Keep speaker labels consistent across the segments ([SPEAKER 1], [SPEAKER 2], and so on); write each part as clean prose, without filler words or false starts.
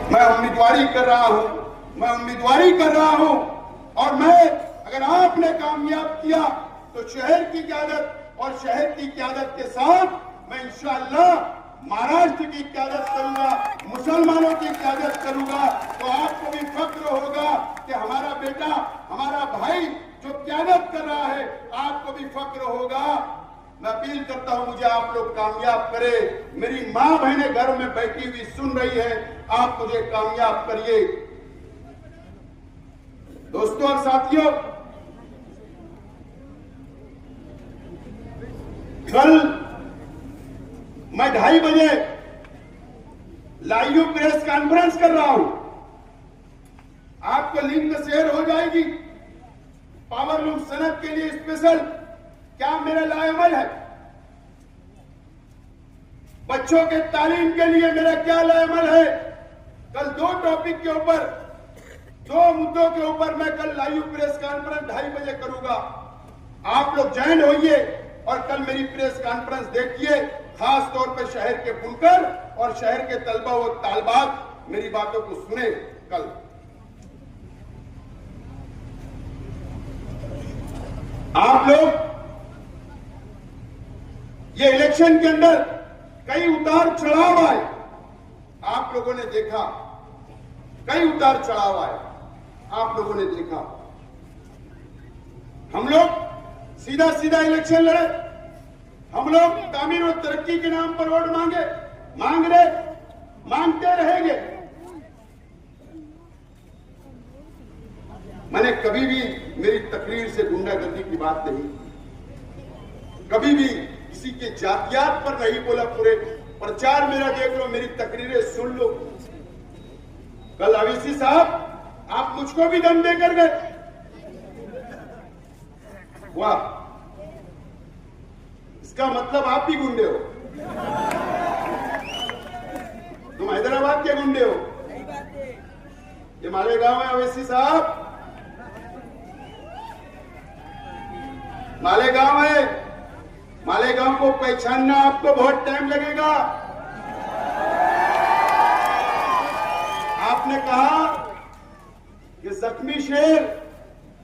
[SPEAKER 1] मैं उम्मीदवारी कर रहा हूं और मैं अगर आपने कामयाब किया तो शहर की क़यादत और शहर की क़यादत के साथ मैं इंशाअल्लाह महाराष्ट्र की क़यादत करूंगा, मुसलमानों की क़यादत करूंगा। तो आपको भी फक्र होगा कि हमारा बेटा, हमारा भाई जो क़यादत कर रहा है, आपको भी फक्र होगा। मैं अपील करता हूं, मुझे आप लोग कामयाब करें। मेरी मां बहनें घर में बैठी हुई सुन रही है, आप मुझे कामयाब करिए। दोस्तों और साथियों, कल मैं 2:30 बजे लाइव प्रेस कॉन्फ्रेंस कर रहा हूं, आपको लिंक शेयर हो जाएगी। पावर लूम सनद के लिए स्पेशल क्या मेरा लाएमल है, बच्चों के तालीम के लिए मेरा क्या लाएमल है। कल 2 टॉपिक के ऊपर, 2 मुद्दों के ऊपर मैं कल लाइव प्रेस कॉन्फ्रेंस 2:30 बजे करूंगा। आप लोग ज्वाइन होइए और कल मेरी प्रेस कॉन्फ्रेंस देखिए। खास तौर पर शहर के बुनकर और शहर के तलबा व तालबात मेरी बातों को सुने। कल आप लोग ये इलेक्शन के अंदर कई उतार चढ़ाव आए, आप लोगों ने देखा, कई उतार चढ़ाव आए, आप लोगों ने देखा। हम लोग सीधा सीधा इलेक्शन लड़े, हम लोग तामीर और तरक्की के नाम पर वोट मांगते रहेंगे। मैंने कभी भी मेरी तकरीर से गुंडागर्दी की बात नहीं, कभी भी किसी के जातियात पर नहीं बोला। पूरे प्रचार मेरा देख लो, मेरी तकरीरें सुन लो। कल अवीसी साहब आप मुझको भी दम देकर गए, वाह, इसका मतलब आप भी गुंडे हो, तुम हैदराबाद के गुंडे हो। ये मालेगांव है अवैसी साहब, मालेगांव है। मालेगांव को पहचानना आपको बहुत टाइम लगेगा। आपने कहा कि जख्मी शेर,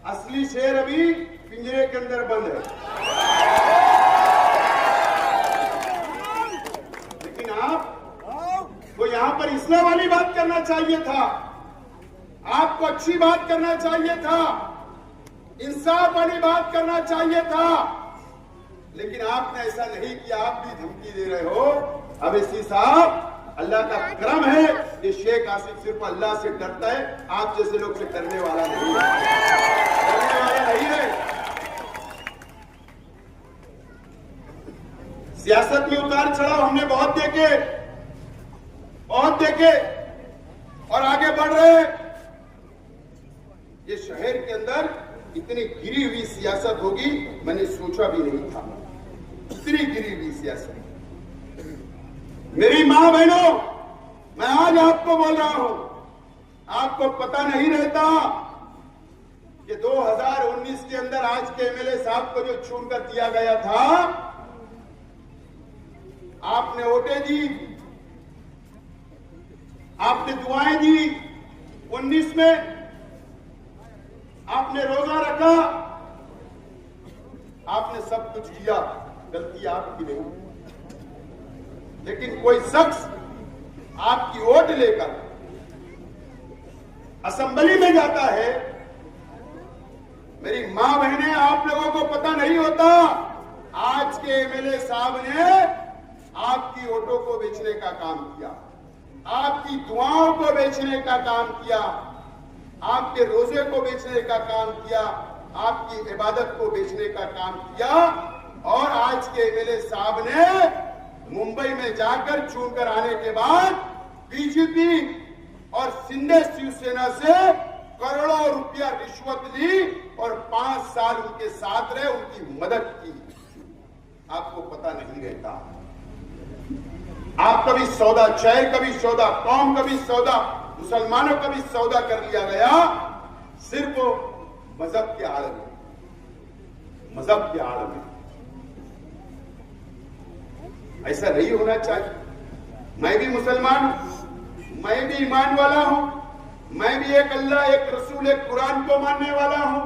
[SPEAKER 1] असली शेर अभी पिंजरे के अंदर बंद है, लेकिन आपको यहां पर इस्लाम वाली बात करना चाहिए था, आपको अच्छी बात करना चाहिए था, इंसाफ वाली बात करना चाहिए था, लेकिन आपने ऐसा नहीं किया। आप भी धमकी दे रहे हो। अवैसी साहब, अल्लाह का करम है ये शेख आसिफ सिर्फ अल्लाह से डरता है, आप जैसे लोग से डरने वाला नहीं है, डरने वाला नहीं है। सियासत में उतार चढ़ाव हमने बहुत देखे और आगे बढ़ रहे हैं। ये शहर के अंदर इतनी गिरी हुई सियासत होगी मैंने सोचा भी नहीं था, इतनी गिरी हुई सियासत। मेरी मां बहनों, मैं आज आपको बोल रहा हूं, आपको पता नहीं रहता कि 2019 के अंदर आज के एमएलए साहब को जो चुनकर दिया गया था, आपने वोटें दी, आपने दुआएं दी। 19 में आपने रोजा रखा, आपने सब कुछ किया, गलती आपकी नहीं, लेकिन कोई शख्स आपकी वोट लेकर असेंबली में जाता है। मेरी मां बहनें, आप लोगों को पता नहीं होता, आज के एमएलए साहब ने आपकी वोटों को बेचने का काम किया, आपकी दुआओं को बेचने का काम किया, आपके रोजे को बेचने का काम किया, आपकी इबादत को बेचने का काम किया। और आज के एमएलए साहब ने मुंबई में जाकर चुनकर आने के बाद बीजेपी और शिंदे शिवसेना से करोड़ों रुपया रिश्वत ली और 5 साल उनके साथ रहे, उनकी मदद की। आपको पता नहीं रहता, आप कभी सौदा, शहर का भी सौदा, कौम का भी सौदा, मुसलमानों का भी सौदा कर लिया गया, सिर्फ मजहब के आड़ में, मजहब के आड़ में। ऐसा नहीं होना चाहिए। मैं भी मुसलमान हूं, मैं भी ईमान वाला हूं, मैं भी एक अल्लाह, एक रसूल, एक कुरान को मानने वाला हूं।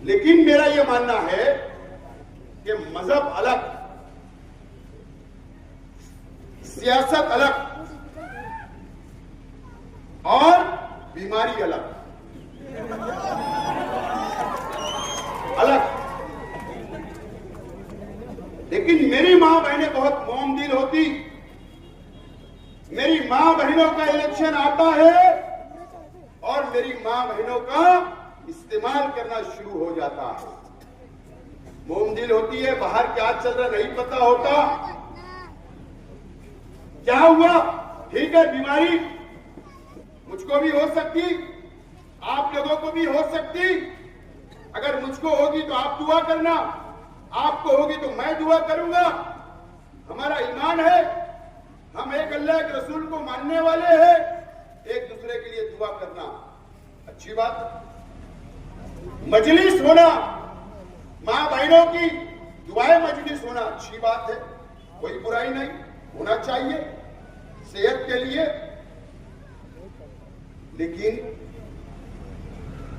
[SPEAKER 1] लेकिन मेरा यह मानना है कि मजहब अलग, सियासत अलग और बीमारी अलग अलग। लेकिन मेरी मां बहनें बहुत मोमदिल होती। मेरी मां बहनों का इलेक्शन आता है और मेरी मां बहनों का इस्तेमाल करना शुरू हो जाता है। मोमदिल होती है, बाहर क्या चल रहा नहीं पता होता। क्या हुआ? ठीक है, बीमारी मुझको भी हो सकती, आप लोगों को भी हो सकती। अगर मुझको होगी तो आप दुआ करना, आपको होगी तो मैं दुआ करूंगा। हमारा ईमान है, हम एक अल्लाह के रसूल को मानने वाले हैं। एक दूसरे के लिए दुआ करना अच्छी बात। मजलिस होना, मां बहनों की दुआएं मजलिस होना अच्छी बात है, कोई बुराई नहीं, होना चाहिए सेहत के लिए। लेकिन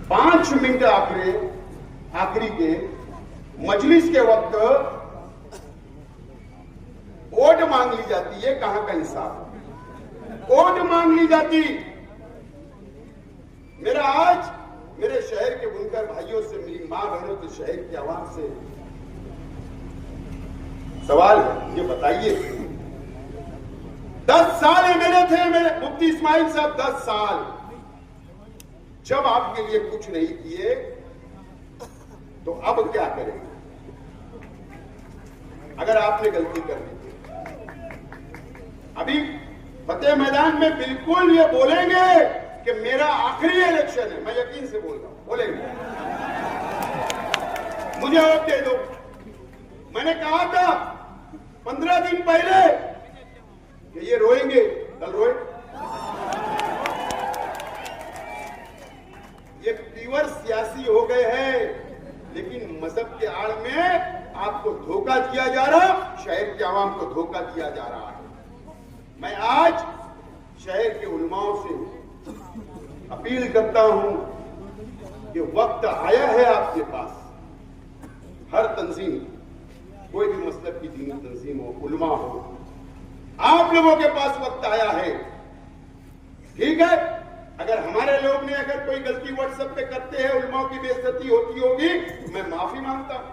[SPEAKER 1] 5 मिनट आखिरी के मजलिस के वक्त वोट मांग ली जाती है। कहां का इंसाफ? वोट मांग ली जाती। मेरा आज मेरे शहर के बुनकर भाइयों से, मेरी मां बहनों से, शहर की आवाम से सवाल है, ये बताइए, 10 साल एमएलए थे मेरे मुफ्ती इस्माइल साहब, 10 साल। जब आपके लिए कुछ नहीं किए तो अब क्या करेंगे? अगर आपने गलती कर दी अभी फतेह मैदान में बिल्कुल ये बोलेंगे कि मेरा आखिरी इलेक्शन है। मैं यकीन से बोल रहा हूं, बोलेंगे मुझे वोट दे दो। मैंने कहा था 15 दिन पहले कि ये रोएंगे, कल रोए। ये पीवर सियासी हो गए हैं, लेकिन मजहब के आड़ में आपको धोखा दिया जा रहा, शहर के आवाम को धोखा दिया जा रहा है। मैं आज शहर के उलमाओं से अपील करता हूं कि वक्त आया है आपके पास, हर तंजीम, कोई भी मसलब की दीनी तंजीम हो, उलमा हो, आप लोगों के पास वक्त आया है। ठीक है, अगर हमारे लोग ने अगर कोई गलती व्हाट्सएप पे करते हैं, उलमाओं की बेइज्जती होती होगी, तो मैं माफी मांगता हूं।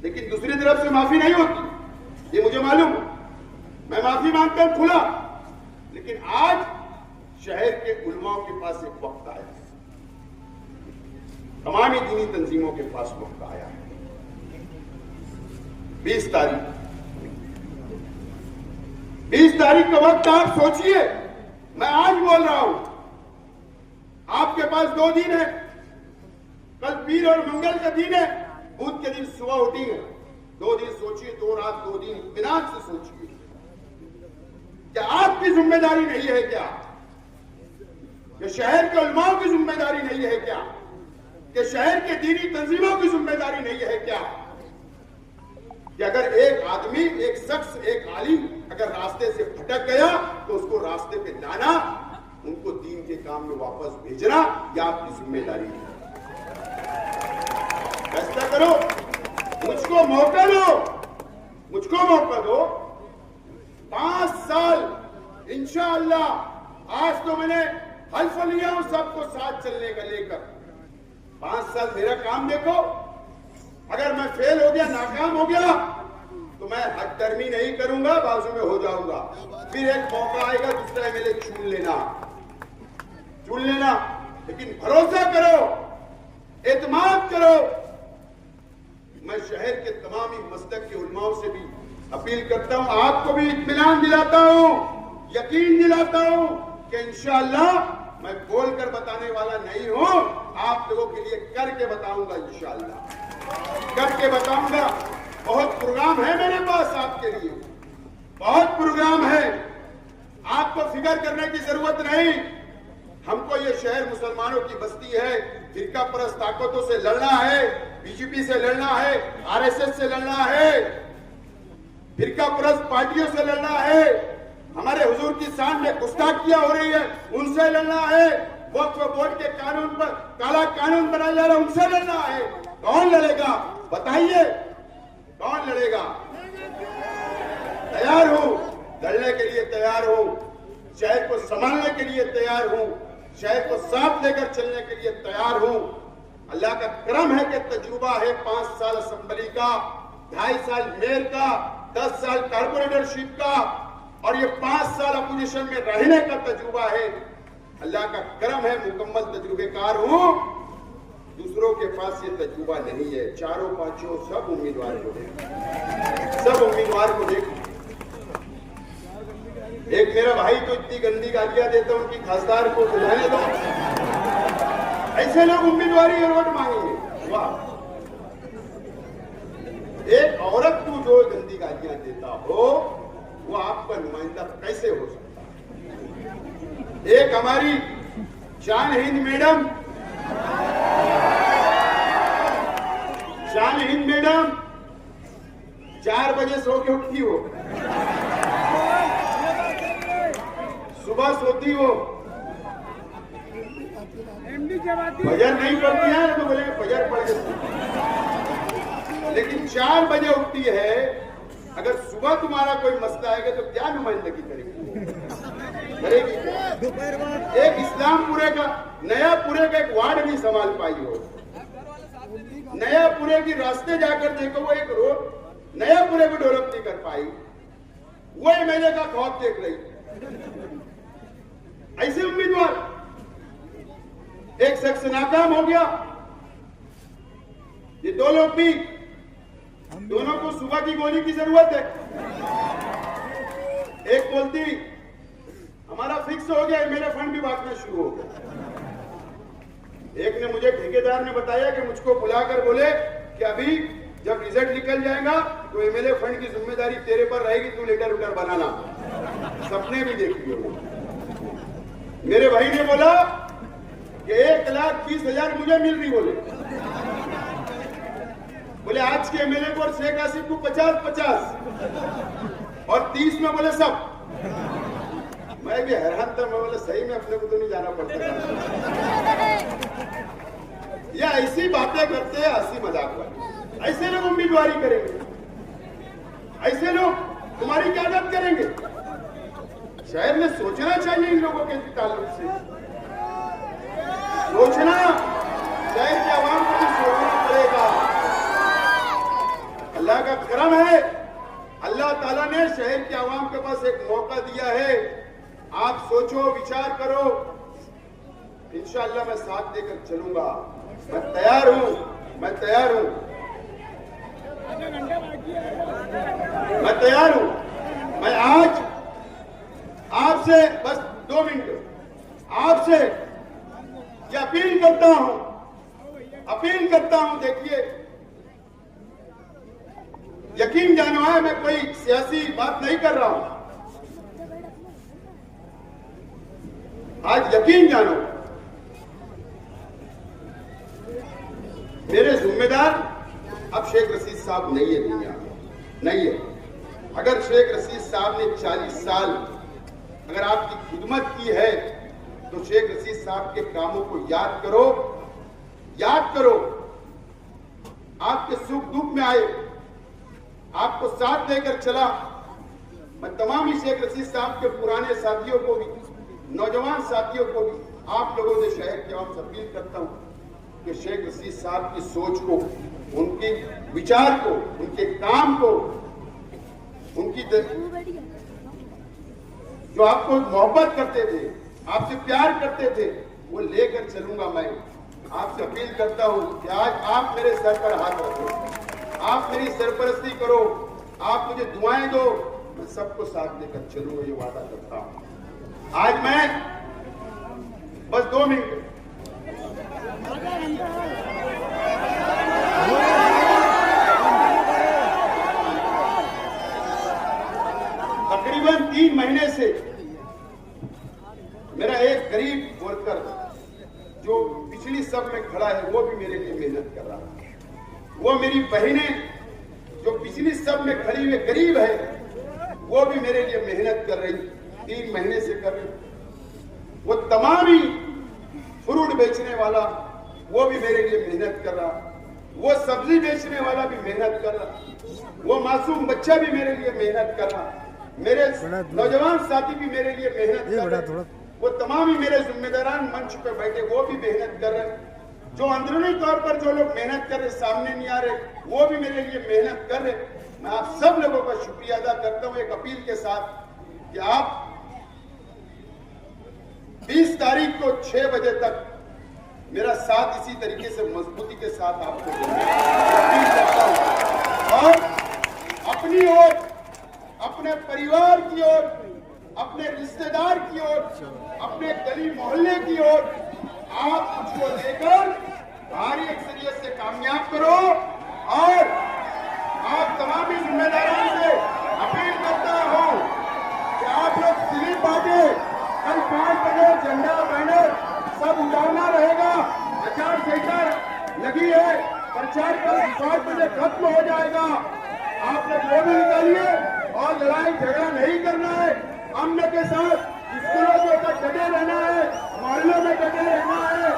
[SPEAKER 1] लेकिन दूसरी तरफ से माफी नहीं होती, ये मुझे मालूम। मैं माफी मांगता हूं खुला। लेकिन आज शहर के उलमाओं के पास एक वक्त आया है, तमामी दीनी तंजीमों के पास वक्त आया है। 20 तारीख का वक्त आप सोचिए। मैं आज बोल रहा हूं, आपके पास 2 दिन है, कल पीर और मंगल का दिन है, बुध के दिन सुबह उठेंगे। 2 दिन सोचिए, 2 रात 2 दिन इत्मीनान से सोचिए। क्या आपकी जिम्मेदारी नहीं है क्या? कि शहर के उलमाओं की जिम्मेदारी नहीं है क्या? कि शहर के दीनी तंजीमों की जिम्मेदारी नहीं है क्या? कि अगर एक आदमी, एक शख्स, एक आलिम अगर रास्ते से भटक गया तो उसको रास्ते पे लाना, उनको दीन के काम में वापस भेजना, यह आपकी जिम्मेदारी है। फैसला करो, मुझको मौका दो, मुझको मौका दो। 5 साल इंशाअल्लाह। आज तो मैंने हल्फ लिया हूं सबको साथ चलने का लेकर। 5 साल मेरा काम देखो। अगर मैं फेल हो गया, नाकाम हो गया, तो मैं हटदर्मी नहीं करूंगा, बाजू में हो जाऊंगा। फिर एक मौका आएगा, दूसरा एमएलए चुन लेना। लेकिन भरोसा करो, एतमाद करो। मैं शहर के तमामी मसलक के उलमाओं से भी अपील करता हूं, आपको भी इत्मीनान दिलाता हूं, यकीन दिलाता हूं कि इंशाअल्लाह मैं बोलकर बताने वाला नहीं हूं, आप लोगों के लिए करके बताऊंगा। इंशाअल्लाह करके बताऊंगा। बहुत प्रोग्राम है मेरे पास आपके लिए, बहुत प्रोग्राम है। आपको फिक्र करने की जरूरत नहीं। हमको ये शहर मुसलमानों की बस्ती है, फिरका परस्त ताकतों से लड़ना है, बीजेपी से लड़ना है, आरएसएस से लड़ना है, फिरका परस्त पार्टियों से लड़ना है, हमारे हुजूर की शान में गुस्ताखियां हो रही है उनसे लड़ना है, वक्फ बोर्ड के कानून पर काला कानून बनाया जा रहा है उनसे लड़ना है। कौन लड़ेगा बताइए, कौन लड़ेगा? तैयार हूं, लड़ने के लिए तैयार हूं, शहर को संभालने के लिए तैयार हूं, शहर को साथ लेकर चलने के लिए तैयार हूं। अल्लाह का करम है कि तजुर्बा है 5 साल असेंबली का, 2.5 साल मेयर का, 10 साल कारपोरेटरशिप का और ये 5 साल अपोजिशन में रहने का तजुर्बा है। अल्लाह का करम है, मुकम्मल तजुर्बेकार हूं। दूसरों के पास ये तजुर्बा नहीं है। चारों पांचों सब उम्मीदवार को देख, सब उम्मीदवार को देख। एक मेरा भाई तो इतनी गंदी गालियां देता उनकी खासदार को बुलाने दो, ऐसे लोग उम्मीदवारी और वोट मांगेंगे। वाह, एक औरत को जो गंदी गालियां देता हो वो आपका नुमाइंदा कैसे हो सकता है? एक हमारी शान हिंद मैडम, शान हिंद मैडम 4 बजे सो के उठती हो, सुबह सोती हो, फजर नहीं पड़ती है तो बोलेंगे फजर पड़ जाती, लेकिन 4 बजे उठती है। अगर सुबह तुम्हारा कोई मसला आएगा तो क्या नुमाइंदगी करेगी? एक इस्लामपुरे का नयापुरे का एक वार्ड नहीं संभाल पाई हो, नयापुरे की रास्ते जाकर देखो, वो एक रोड नयापुरे को डेवलप नहीं कर पाई, वो एमएलए का खौफ देख रही। ऐसे उम्मीदवार, एक शख्स नाकाम हो गया, ये 2 लोग भी, दोनों को सुबह की गोली की जरूरत है। एक बोलती हमारा फिक्स हो गया, मेरे फंड भी बांटना शुरू हो गया। एक ने मुझे, ठेकेदार ने बताया कि मुझको बुलाकर बोले कि अभी जब रिजल्ट निकल जाएगा तो एमएलए फंड की जिम्मेदारी तेरे पर रहेगी, तू लेटर उटर बनाना। सपने भी देख लियो। मेरे भाई ने बोला कि 1,20,000 मुझे मिल रही, बोले आज के एमएलए को और शेख आसिफ को 50-50 और 30 में बोले सब। मैं भी हैरान था, मैं बोला सही में अपने को तो नहीं जाना पड़ता। ये ऐसी बातें करते हैं हंसी मजाक वाली, ऐसे लोग उम्मीदवारी करेंगे, ऐसे लोग तुम्हारी क्यादत करेंगे। शहर में सोचना चाहिए इन लोगों के ताल्लुक से, सोचना, शहर के आवाम को भी सोचना पड़ेगा। अल्लाह का करम है, अल्लाह ताला ने शहर के आवाम के पास एक मौका दिया है। आप सोचो, विचार करो, इंशाअल्लाह मैं साथ देकर चलूंगा। मैं तैयार हूं, मैं तैयार हूं, मैं तैयार हूं। मैं आज आपसे बस 2 मिनट आपसे ये अपील करता हूं, देखिए, यकीन जानो है, मैं कोई सियासी बात नहीं कर रहा हूं। आज यकीन जानो, मेरे जिम्मेदार अब शेख रशीद साहब नहीं है दुनिया में, नहीं है। अगर शेख रशीद साहब ने 40 साल अगर आपकी खिदमत की है तो शेख रशीद साहब के कामों को याद करो, याद करो। आपके सुख दुख में आए, आपको साथ देकर चला। मैं तमाम ही शेख रशीद साहब के पुराने साथियों को भी, नौजवान साथियों को भी, आप लोगों से शहर के आवाम से अपील करता हूं कि शेख रशीद साहब की सोच को, उनके विचार को, उनके काम को, उनकी जो आपको मोहब्बत करते थे, आपसे प्यार करते थे, वो लेकर चलूंगा। मैं आपसे अपील करता हूं कि आज आप मेरे सर पर हाथ रखो, आप मेरी सरपरस्ती करो, आप मुझे दुआएं दो, मैं सबको साथ लेकर चलूंगा, ये वादा करता हूं। आज मैं बस 2 मिनट तकरीबन 3 महीने से मेरा एक गरीब वर्कर जो पिछली सब में खड़ा है, वो भी मेरे लिए मेहनत कर रहा है। वो मेरी बहनें जो पिछली सब में खड़ी हुई गरीब है वो भी मेरे लिए मेहनत कर रही, 3 महीने से कर रही। वो तमाम ही फ्रूट बेचने वाला वो भी मेरे लिए मेहनत कर रहा, वो सब्जी बेचने वाला भी मेहनत कर रहा, वो मासूम बच्चा भी मेरे लिए मेहनत कर रहा, मेरे नौजवान साथी भी मेरे लिए मेहनत कर रहे, वो तमाम ही मेरे जिम्मेदारान मंच पे बैठे वो भी मेहनत कर रहे, जो अंदरूनी तौर पर जो लोग मेहनत कर रहे सामने नहीं आ रहे वो भी मेरे लिए मेहनत कर रहे। मैं आप सब लोगों का शुक्रिया अदा करता हूं एक अपील के साथ कि आप 20 तारीख को 6 बजे तक मेरा साथ इसी तरीके से मजबूती के साथ आपको अपील करता हूं और अपनी ओर, अपने परिवार की ओर, अपने रिश्तेदार की ओर, अपने गली मोहल्ले की ओर आप मुझको लेकर भारी अक्सरियत से कामयाब करो और आप तमाम जिम्मेदारों से अपील करता हूं कि आप लोग स्लिप बांटे, कल 5 बजे झंडा बैनर सब उतारना रहेगा। आचार संहिता लगी है, प्रचार कल 5 बजे खत्म हो जाएगा। आप लोग वो भी निकालिए और लड़ाई झगड़ा नहीं करना है, अमन के साथ स्कूलों में डटे रहना है, मोहल्लों में डटे रहना है।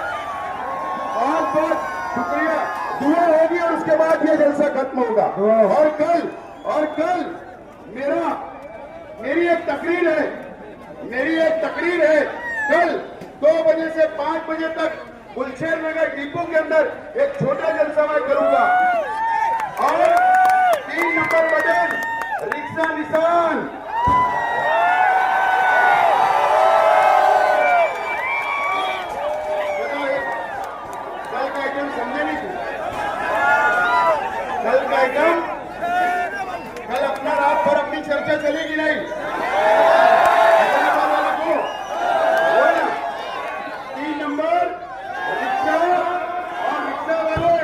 [SPEAKER 1] बहुत बहुत शुक्रिया, दुआ होगी और उसके बाद ये जलसा खत्म होगा। और कल मेरी एक तकरीर है, कल 2 बजे से 5 बजे तक गुलशेर नगर डिपो के अंदर एक छोटा जलसा मैं करूंगा और 3 नंबर बटन रिक्शा निशान कल का आइटम समझे नहीं, कल का आइटम कल अपना रात भर अपनी चर्चा चलेगी नहीं। 3 नंबर रिक्शा और रिक्शा वाले,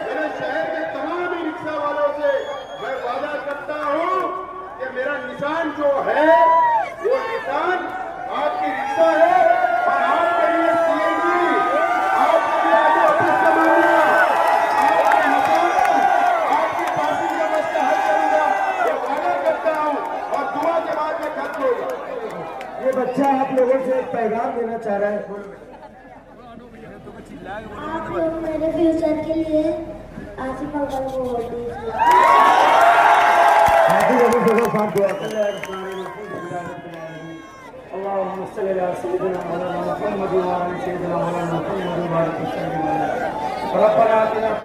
[SPEAKER 1] मेरे शहर के तमाम ही रिक्शा वालों से मैं वादा करता हूं कि मेरा निशान जो है वो निशान आपकी रिक्शा है और आपके लिए सीएनजी, आपके लिए ऑफिस कमाना, आपके निशान, आपकी पासिंग व्यवस्था हल करूंगा, ये वादा करता हूं और दुआ के बाद में खत्म होगा।
[SPEAKER 2] ये बच्चा आप लोगों से एक पैगाम देना चाह रहा है।
[SPEAKER 3] आप लोग मेरे फ्यूचर के लिए आसिफ अंकल को वोट दीजिए।
[SPEAKER 2] अल्लाहुम्मा सल्ली अला सय्यिदिना मौलाना मुहम्मद व अला सय्यिदिना मौलाना मुहम्मद व बारिक वसल्लम। रब्बना आतिना